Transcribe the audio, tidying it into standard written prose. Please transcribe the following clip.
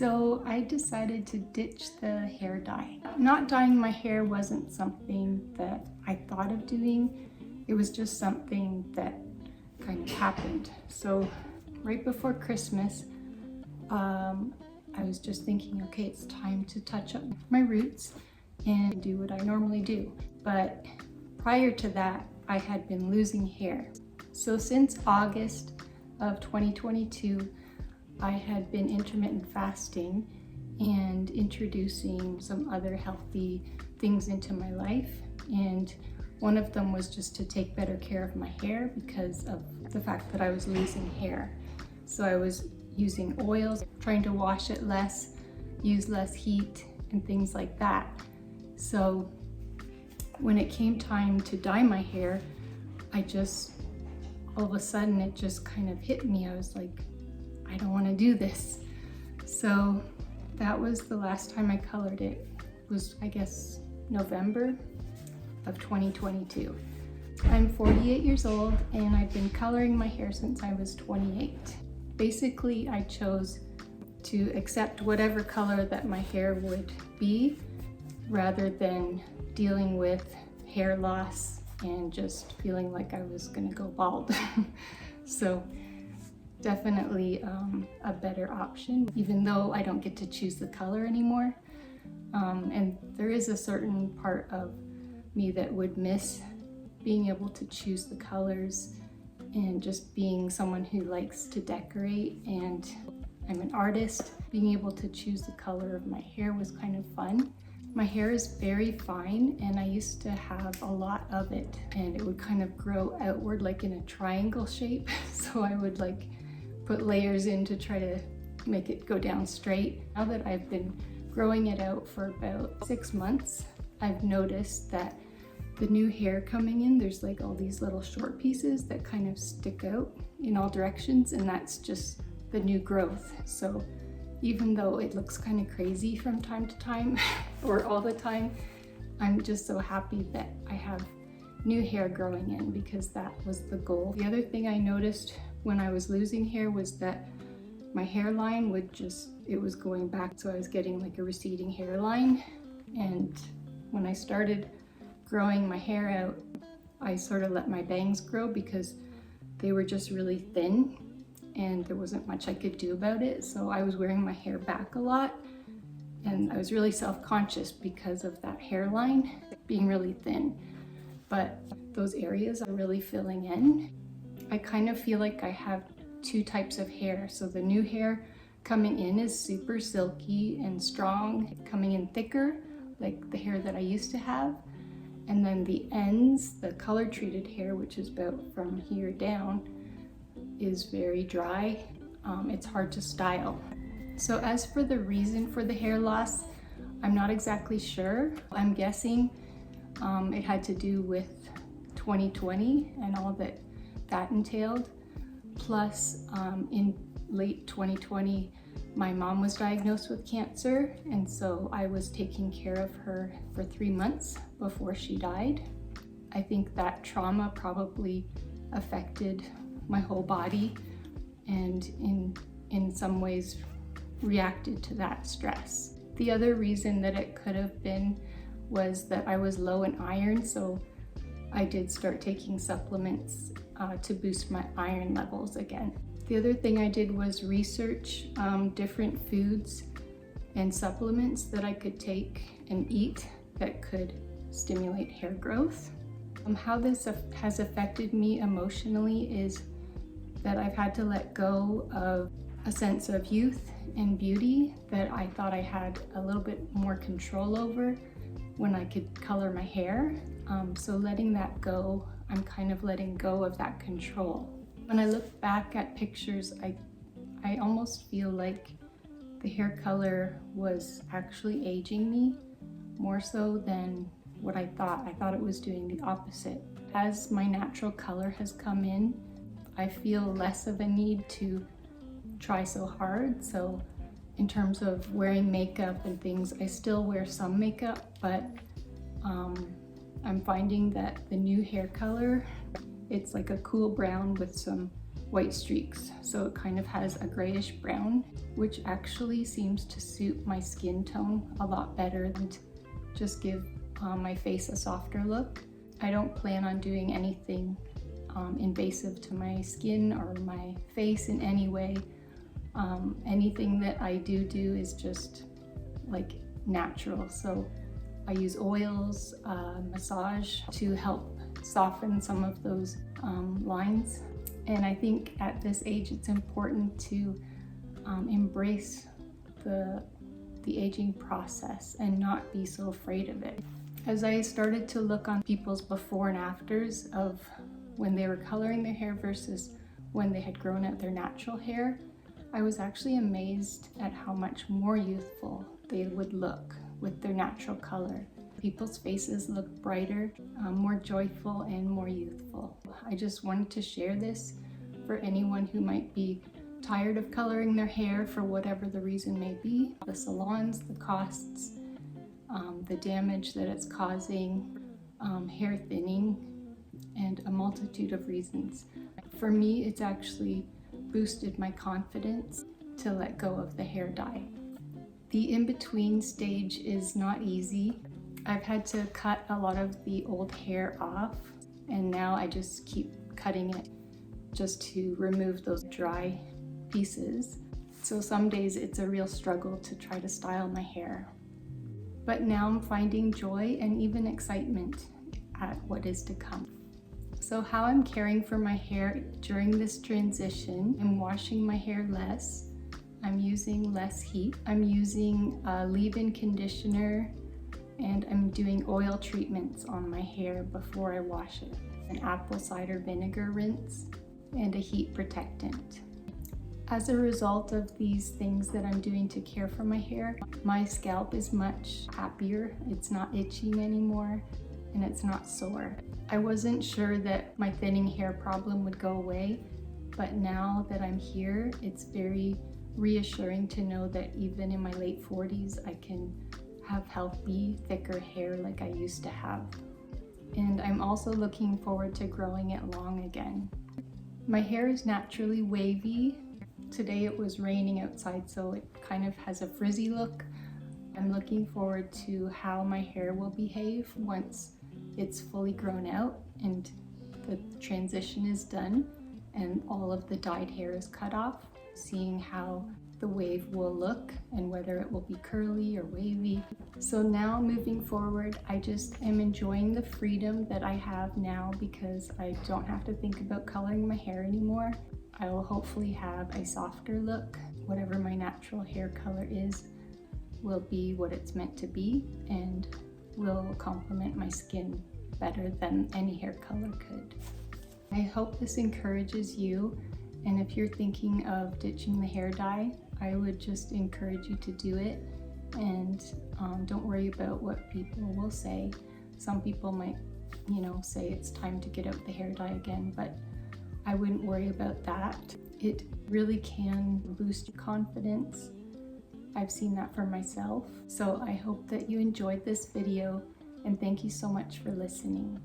So I decided to ditch the hair dye. Not dyeing my hair wasn't something that I thought of doing. It was just something that kind of happened. So right before Christmas, I was just thinking, okay, it's time to touch up my roots and do what I normally do. But prior to that, I had been losing hair. So since August of 2022, I had been intermittent fasting and introducing some other healthy things into my life. And one of them was just to take better care of my hair because of the fact that I was losing hair. So I was using oils, trying to wash it less, use less heat and things like that. So when it came time to dye my hair, all of a sudden it just kind of hit me. I was like, I don't want to do this. So that was the last time I colored it. It was, I guess, November of 2022. I'm 48 years old and I've been coloring my hair since I was 28. Basically, I chose to accept whatever color that my hair would be rather than dealing with hair loss and just feeling like I was gonna go bald. So definitely a better option, even though I don't get to choose the color anymore. And there is a certain part of me that would miss being able to choose the colors and just being someone who likes to decorate, and I'm an artist. Being able to choose the color of my hair was kind of fun. My hair is very fine and I used to have a lot of it, and it would kind of grow outward like in a triangle shape. So I would like put layers in to try to make it go down straight. Now that I've been growing it out for about 6 months, I've noticed that the new hair coming in, there's like all these little short pieces that kind of stick out in all directions, and that's just the new growth. So even though it looks kind of crazy from time to time or all the time, I'm just so happy that I have new hair growing in because that was the goal. The other thing I noticed when I was losing hair was that my hairline it was going back, so I was getting like a receding hairline. And when I started growing my hair out, I sort of let my bangs grow because they were just really thin and there wasn't much I could do about it. So I was wearing my hair back a lot and I was really self-conscious because of that hairline being really thin. But those areas are really filling in. I kind of feel like I have two types of hair. So the new hair coming in is super silky and strong, coming in thicker, like the hair that I used to have. And then the ends, the color treated hair, which is about from here down, is very dry. It's hard to style. So as for the reason for the hair loss, I'm not exactly sure. I'm guessing it had to do with 2020 and all that entailed. Plus, in late 2020, my mom was diagnosed with cancer, and so I was taking care of her for 3 months before she died. I think that trauma probably affected my whole body and in some ways reacted to that stress. The other reason that it could have been was that I was low in iron, so I did start taking supplements to boost my iron levels again. The other thing I did was research different foods and supplements that I could take and eat that could stimulate hair growth. How this has affected me emotionally is that I've had to let go of a sense of youth and beauty that I thought I had a little bit more control over when I could color my hair. So letting that go, I'm kind of letting go of that control. When I look back at pictures, I almost feel like the hair color was actually aging me more so than what I thought. I thought it was doing the opposite. As my natural color has come in, I feel less of a need to try so hard. So in terms of wearing makeup and things, I still wear some makeup, but I'm finding that the new hair color, it's like a cool brown with some white streaks. So it kind of has a grayish brown, which actually seems to suit my skin tone a lot better than to just give my face a softer look. I don't plan on doing anything invasive to my skin or my face in any way. Anything that I do is just like natural. So I use oils, massage to help soften some of those lines. And I think at this age it's important to embrace the aging process and not be so afraid of it. As I started to look on people's before and afters of when they were coloring their hair versus when they had grown out their natural hair, I was actually amazed at how much more youthful they would look with their natural color. People's faces look brighter, more joyful, and more youthful. I just wanted to share this for anyone who might be tired of coloring their hair for whatever the reason may be. The salons, the costs, the damage that it's causing, hair thinning, and a multitude of reasons. For me, it's actually boosted my confidence to let go of the hair dye. The in-between stage is not easy. I've had to cut a lot of the old hair off, and now I just keep cutting it just to remove those dry pieces. So some days it's a real struggle to try to style my hair. But now I'm finding joy and even excitement at what is to come. So how I'm caring for my hair during this transition, I'm washing my hair less. I'm using less heat. I'm using a leave-in conditioner, and I'm doing oil treatments on my hair before I wash it. An apple cider vinegar rinse and a heat protectant. As a result of these things that I'm doing to care for my hair, my scalp is much happier. It's not itching anymore, and it's not sore. I wasn't sure that my thinning hair problem would go away, but now that I'm here, it's very reassuring to know that even in my late 40s, I can have healthy, thicker hair like I used to have. And I'm also looking forward to growing it long again. My hair is naturally wavy. Today it was raining outside, so it kind of has a frizzy look. I'm looking forward to how my hair will behave once it's fully grown out and the transition is done and all of the dyed hair is cut off, seeing how the wave will look and whether it will be curly or wavy. So now moving forward, I just am enjoying the freedom that I have now because I don't have to think about coloring my hair anymore. I will hopefully have a softer look. Whatever my natural hair color is will be what it's meant to be and will complement my skin better than any hair color could. I hope this encourages you, and if you're thinking of ditching the hair dye, I would just encourage you to do it, and don't worry about what people will say. Some people might, say it's time to get out the hair dye again, but I wouldn't worry about that. It really can boost your confidence. I've seen that for myself. So I hope that you enjoyed this video, and thank you so much for listening.